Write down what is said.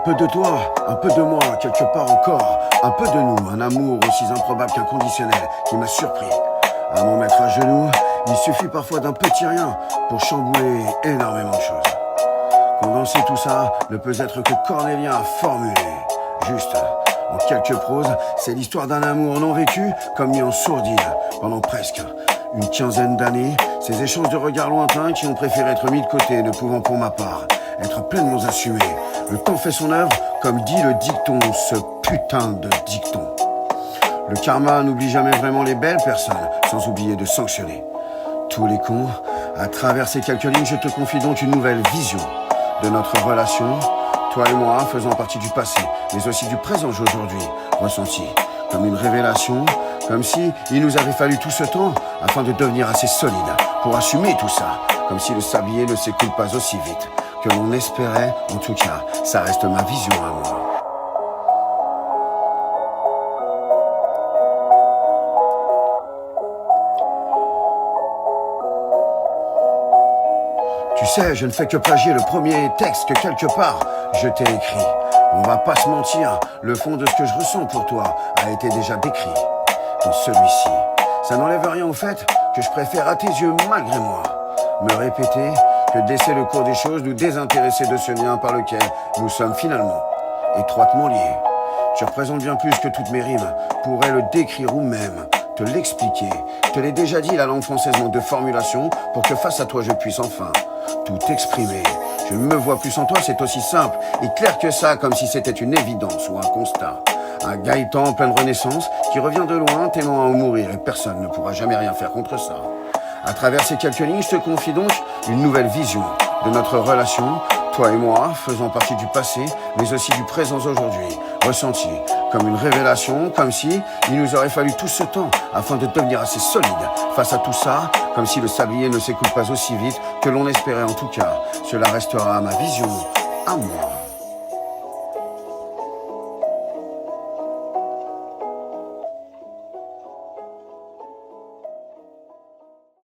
Un peu de toi, un peu de moi, quelque part encore, un peu de nous, un amour aussi improbable qu'inconditionnel qui m'a surpris. À m'en mettre à genoux, il suffit parfois d'un petit rien pour chambouler énormément de choses. Condenser tout ça ne peut être que cornélien à formuler. Juste, en quelques proses, c'est l'histoire d'un amour non vécu comme mis en sourdine pendant presque une quinzaine d'années. Ces échanges de regards lointains qui ont préféré être mis de côté, ne pouvant pour ma part être pleinement assumés. Le temps fait son œuvre, comme dit le dicton, ce putain de dicton. Le karma n'oublie jamais vraiment les belles personnes, sans oublier de sanctionner tous les cons. À travers ces quelques lignes, je te confie donc une nouvelle vision de notre relation, toi et moi faisant partie du passé, mais aussi du présent aujourd'hui, ressenti comme une révélation, comme si il nous avait fallu tout ce temps afin de devenir assez solide pour assumer tout ça, comme si le sablier ne s'écoule pas aussi vite que l'on espérait. En tout cas, ça reste ma vision à moi. Tu sais, je ne fais que plagier le premier texte que quelque part je t'ai écrit. On va pas se mentir, le fond de ce que je ressens pour toi a été déjà décrit dans celui-ci. Ça n'enlève rien au fait que je préfère à tes yeux, malgré moi, me répéter que de laisser le cours des choses nous désintéresser de ce lien par lequel nous sommes finalement étroitement liés. Tu représentes bien plus que toutes mes rimes pourraient le décrire ou même te l'expliquer. Je te l'ai déjà dit, la langue française manque de formulation pour que face à toi je puisse enfin tout exprimer. Je ne me vois plus sans toi, c'est aussi simple et clair que ça, comme si c'était une évidence ou un constat. Un Gaëtan en pleine renaissance qui revient de loin, tellement à en mourir et personne ne pourra jamais rien faire contre ça. À travers ces quelques lignes, je te confie donc une nouvelle vision de notre relation, toi et moi, faisant partie du passé, mais aussi du présent aujourd'hui, ressenti comme une révélation, comme si il nous aurait fallu tout ce temps afin de devenir assez solide face à tout ça, comme si le sablier ne s'écoule pas aussi vite que l'on espérait en tout cas. Cela restera ma vision à moi.